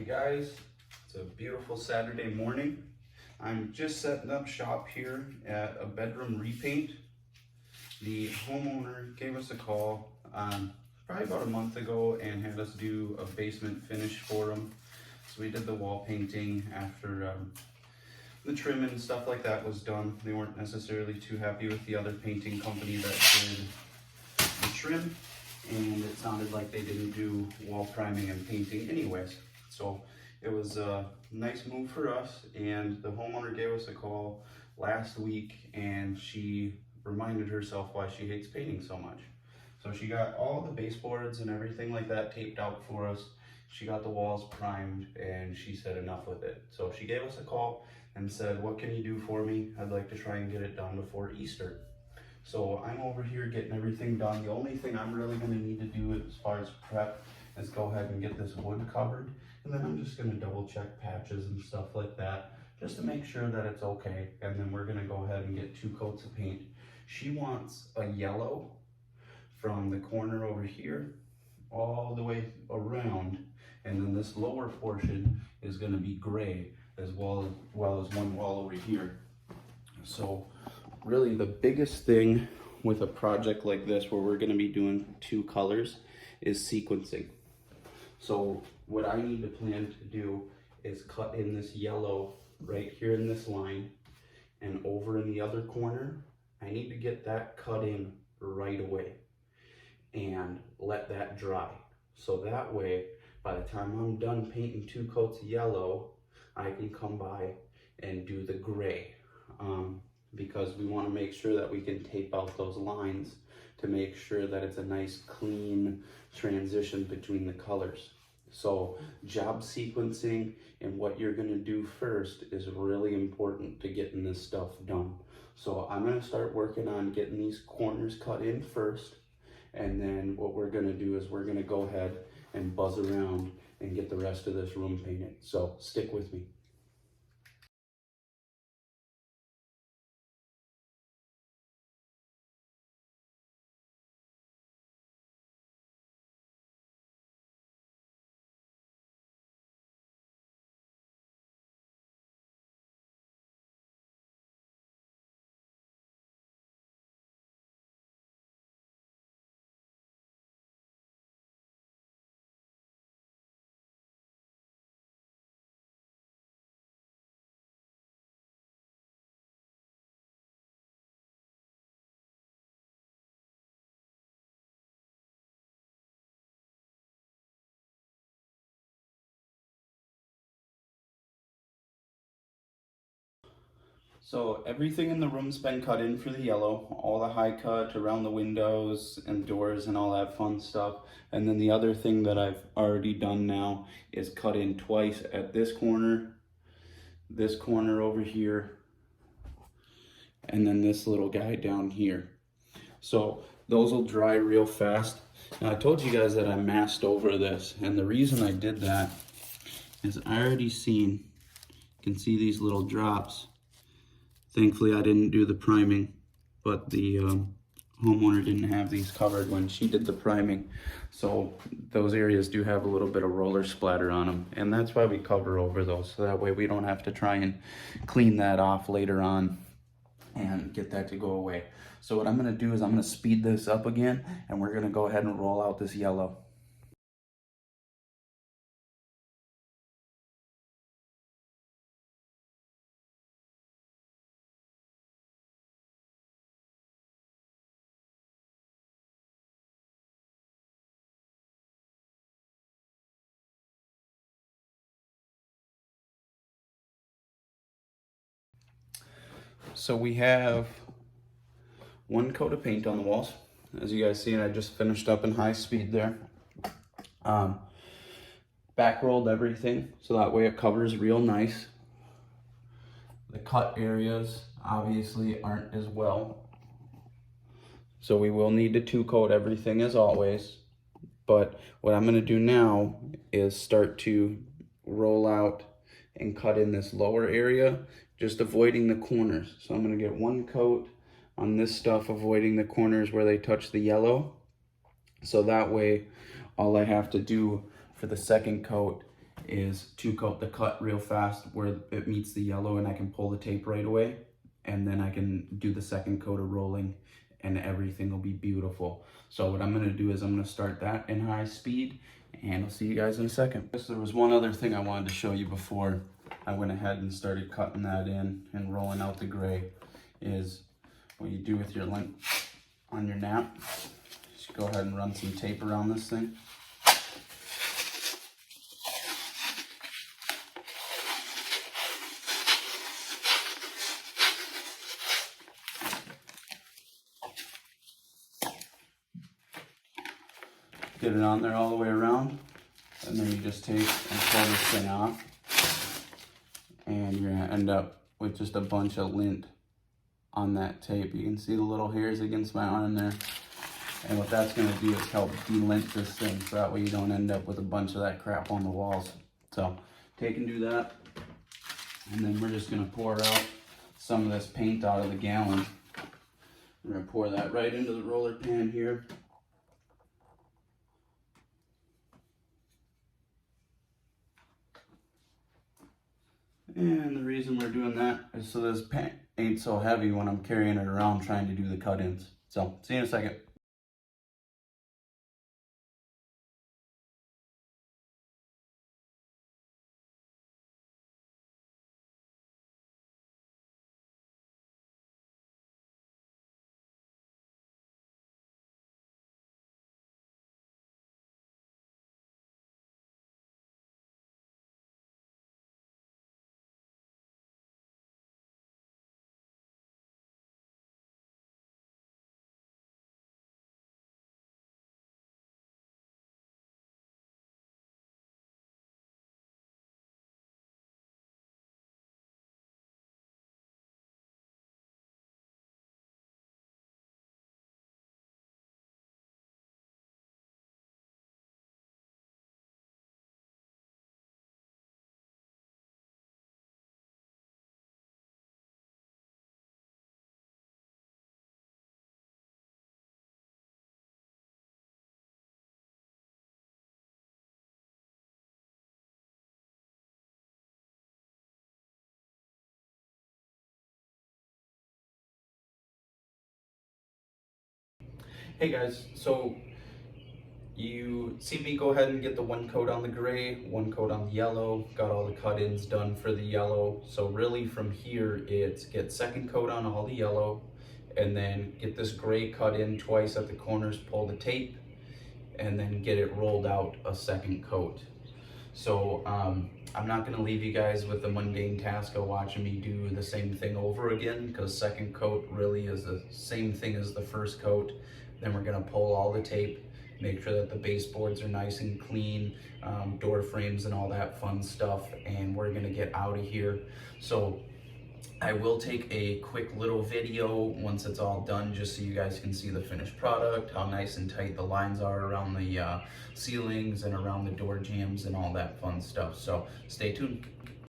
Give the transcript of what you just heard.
guys, it's a beautiful Saturday morning. I'm just setting up shop here at a bedroom repaint. The homeowner gave us a call probably about a month ago and had us do a basement finish for him. So we did the wall painting after the trim and stuff like that was done. They weren't necessarily too happy with the other painting company that did the trim, and it sounded like they didn't do wall priming and painting anyways. So it was a nice move for us, and the homeowner gave us a call last week and she reminded herself why she hates painting so much. So she got all the baseboards and everything like that taped out for us. She got the walls primed and she said enough with it. So she gave us a call and said, "What can you do for me? I'd like to try and get it done before Easter." So I'm over here getting everything done. The only thing I'm really going to need to do as far as prep is go ahead and get this wood covered. And then I'm just going to double check patches and stuff like that just to make sure that it's okay. And then we're going to go ahead and get 2 coats of paint. She wants a yellow from the corner over here all the way around. And then this lower portion is going to be gray as well as one wall over here. So really the biggest thing with a project like this where we're going to be doing 2 colors is sequencing. So what I need to plan to do is cut in this yellow right here in this line, and over in the other corner I need to get that cut in right away and let that dry. So that way by the time I'm done painting 2 coats of yellow, I can come by and do the gray. Because we want to make sure that we can tape out those lines to make sure that it's a nice clean transition between the colors. So job sequencing and what you're going to do first is really important to getting this stuff done. So I'm going to start working on getting these corners cut in first, and then what we're going to do is we're going to go ahead and buzz around and get the rest of this room painted. So stick with me. So everything in the room's been cut in for the yellow, all the high cut around the windows and doors and all that fun stuff. And then the other thing that I've already done now is cut in twice at this corner over here, and then this little guy down here. So those will dry real fast. Now I told you guys that I masked over this, and the reason I did that is I already seen, you can see these little drops. Thankfully I didn't do the priming, but the homeowner didn't have these covered when she did the priming. So those areas do have a little bit of roller splatter on them, and that's why we cover over those, so that way we don't have to try and clean that off later on and get that to go away. So what I'm going to do is I'm going to speed this up again, and we're going to go ahead and roll out this yellow. So we have 1 coat of paint on the walls. As you guys see, I just finished up in high speed there. Back rolled everything so that way it covers real nice. The cut areas obviously aren't as well, so we will need to 2 coat everything as always. But what I'm going to do now is start to roll out and cut in this lower area, just avoiding the corners. So I'm going to get 1 coat on this stuff, avoiding the corners where they touch the yellow. So that way all I have to do for the second coat is to coat the cut real fast where it meets the yellow and I can pull the tape right away. And then I can do the second coat of rolling and everything will be beautiful. So what I'm gonna do is I'm gonna start that in high speed and I'll see you guys in a second. There was one other thing I wanted to show you before I went ahead and started cutting that in and rolling out the gray is what you do with your lint on your nap. Just go ahead and run some tape around this thing. Get it on there all the way around, and then you just take and pull this thing off, and you're gonna end up with just a bunch of lint on that tape. You can see the little hairs against my arm there, and what that's gonna do is help de-lint this thing, so that way you don't end up with a bunch of that crap on the walls. So take and do that, and then we're just gonna pour out some of this paint out of the gallon. We're gonna pour that right into the roller pan here. And the reason we're doing that is so this paint ain't so heavy when I'm carrying it around trying to do the cut-ins. So, see you in a second. Hey guys, so you see me go ahead and get the one coat on the gray, one coat on the yellow, got all the cut-ins done for the yellow. So really from here, it's get second coat on all the yellow, and then get this gray cut in twice at the corners, pull the tape, and then get it rolled out a second coat. So I'm not gonna leave you guys with the mundane task of watching me do the same thing over again, because second coat really is the same thing as the first coat. Then we're gonna pull all the tape, make sure that the baseboards are nice and clean, door frames and all that fun stuff, and we're gonna get out of here. So I will take a quick little video once it's all done, just so you guys can see the finished product, how nice and tight the lines are around the ceilings and around the door jambs and all that fun stuff. So stay tuned.